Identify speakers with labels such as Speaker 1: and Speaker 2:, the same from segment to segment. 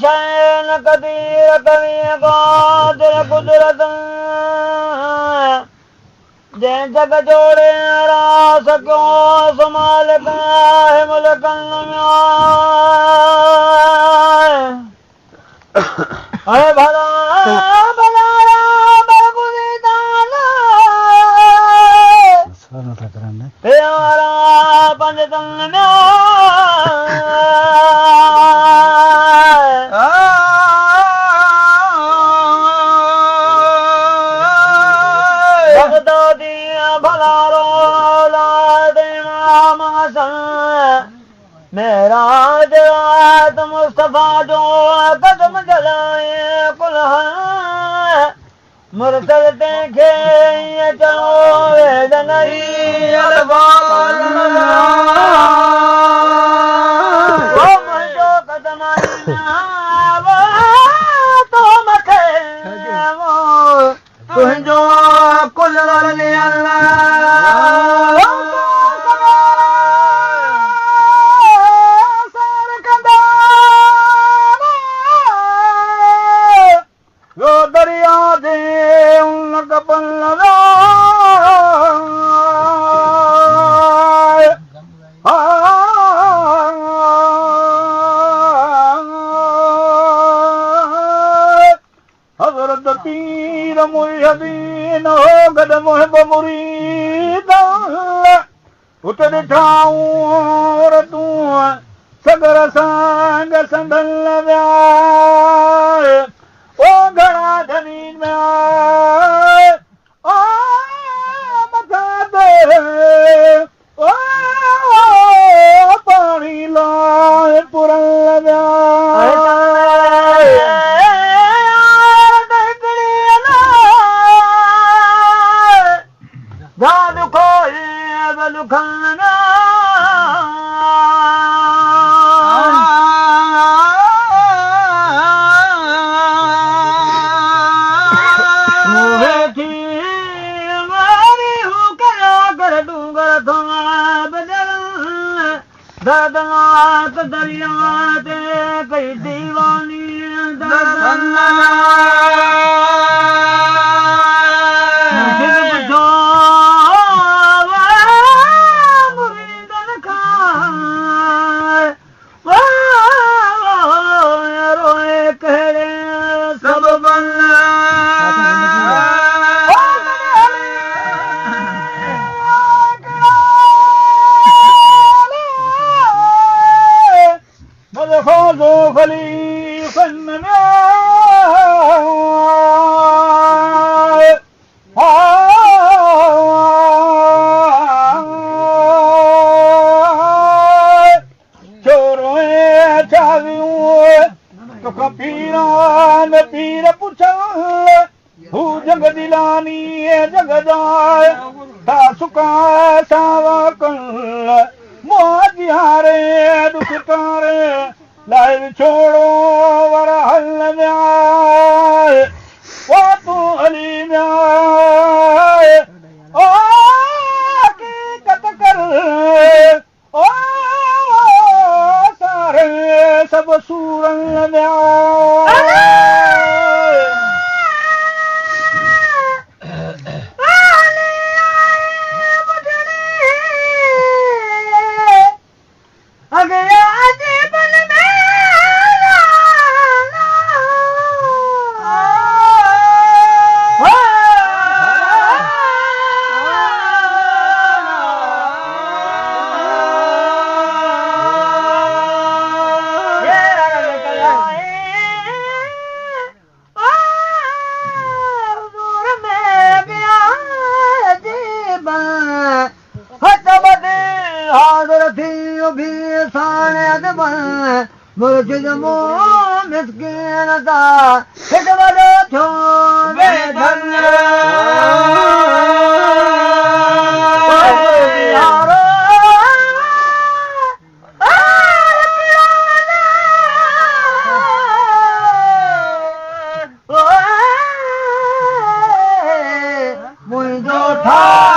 Speaker 1: शैन कदीर कवी कादिर कुदरत जंहिं जग जोड़े रास क्यों समालिक आहे मुल्कन में आहे भला भला प्यारा पंजतन में बगदादी भला रोला इमाम हसन मेरा जरात मुस्तफा जो कदम जलाए कुल्हन मुर्तद तंहिंखे ईअं चयो वेद नहीं अल्फाज़ वो मुंहिंजो कदम वो तो मथे वो तुंहिंजो कुल दरिया दे उन कपल हज़रत पीर मुहिद्दीन हो गड मुहिब मुरीद उत ॾिठाऊं तूं सगर सांग संदल विया ओ घड़ा धनी में आए ओ मथा दे ओ पानी लाए पुरन लगा दाद कोई बलुखना दर्दनाक दरिया ते कई दीवानी मुरीदन खाए रोए कहरे सब खो खलीफन में चोरों चावियों तो पीरान पीर पुछल हू जग दिलानी जग जाए ता सुका सावा कल मुआजिहारे दुख कारे लाइ छोड़ो वर हल में आए वो तू अली में आए ओ हकीकत कर ओ सारे सब सूरन में आए मुर्शिद मो मिस्किन दा हिक वॾो थियो वेधन मुंहिंजो ठाहे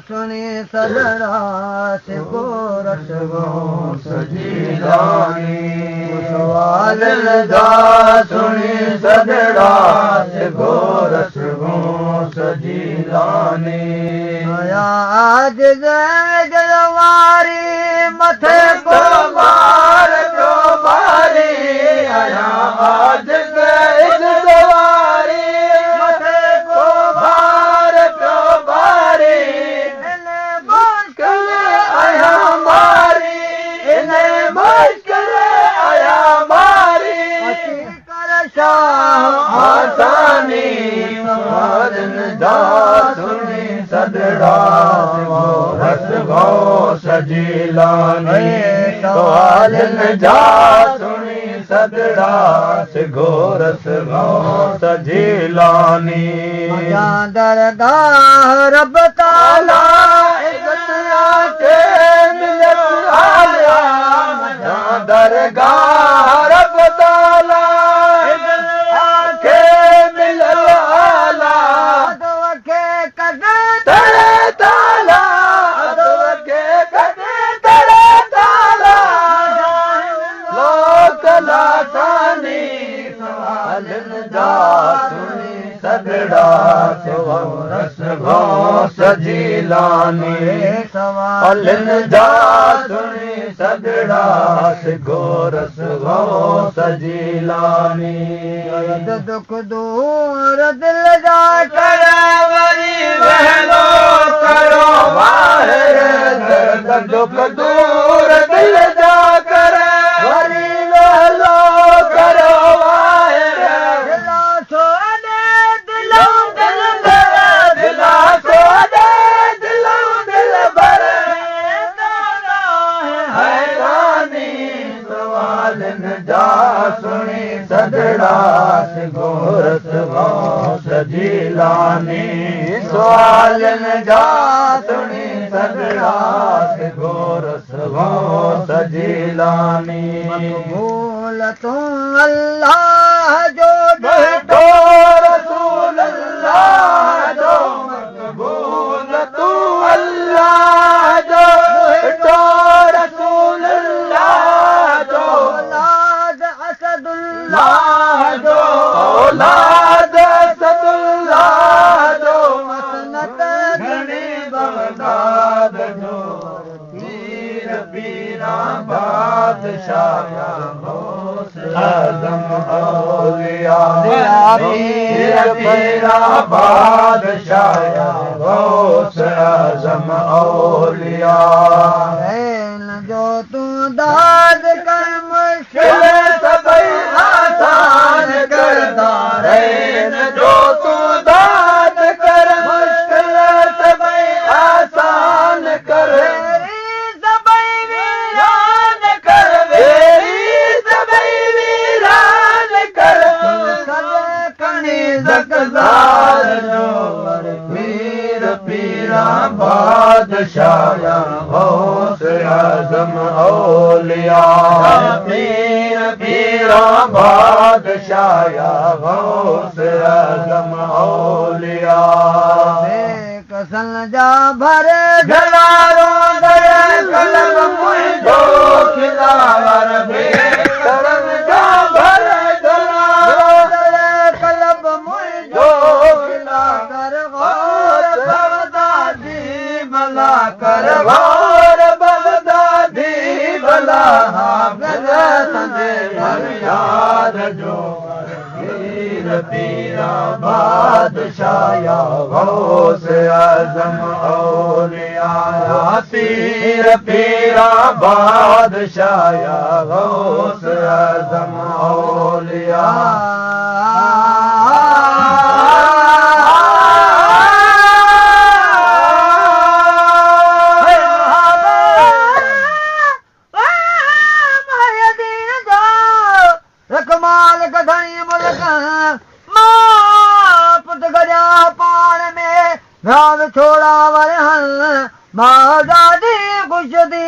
Speaker 1: सुनी सदड़ा से गोरस गोस जीलानी सवाल जा सुनी सदड़ा से गोरस गोस जीलानी आया आज जलवारी मथे को मार जो मारी आया आज जलवारी मथे को मार जो मारी इन्हें मुश्किल आया मारी इन्हें मुश्किल आया मारी कर शाह आसानी सवालन जा सुनी सदड़ा गोरस गोस जीलानी सवालन जा सुनी सदड़ा से गोरस गोस जीलानी दरगाह रब ताला के मिलत आया दरगाह रब ताला के मिलत आला के कदे तड़े ताला के कदे तड़े ताला लोक लासानी सवालन जा सुनी सदड़ा से गोरस गोस जीलानी सवालन जा सुनी सदड़ा से गोरस गोस जीलानी दुख दूर दिल जा कर वरी बहलो करो बाहर दुख दूर दिल जा कर वरी बहलो करो बाहर दिला सोने दिलों दिल भर दिला सोने दिलों दिल भर हैरानी सवालन जा सुनी सदड़ा से गोरस गोस जीलानी सवालन जा सुनी सदड़ा से गोरस गोस जीलानी भूल तू अल्लाह जो बैठो रसूल अल्लाह जो भूल तू अल्लाह जो बैठो रसूल अल्लाह जो औलाद असदुल्लाह जो औलाद असदुल्लाह जो मसनत घनी बगदाद जो पीर पीरा बादशाह आज़म औलिया पीर पीरा बादशाह गौस आज़म औलिया जो तू दाद कर मुश्किल सबई आसान करता रहे जो तू दाद कर मुश्किल सबई आसान कर सबई वीरान कर मेरी सबई वीरान कर कनी ज़कज़ार जो पीर पीरा बादशाह गौस आज़म औलिया पीर पीरा बादशाह गौस आज़म औलिया कसन जा भर घलारो दर कलम मुझो खिलावर बेकरम जा भर घलारो दर कलम मुझो खिलावर गौर बगदादी भला कर गौर बगदादी भला हाफिज़ संदे याद जो पीर पीरा बादशाह गौस आज़म औलिया पीर पीरा बादशाह गौस आज़म औलिया रकमाल कथई मुल्क मां पुत गजा पाण में भाव छोड़ा वर मां दादी खुश थी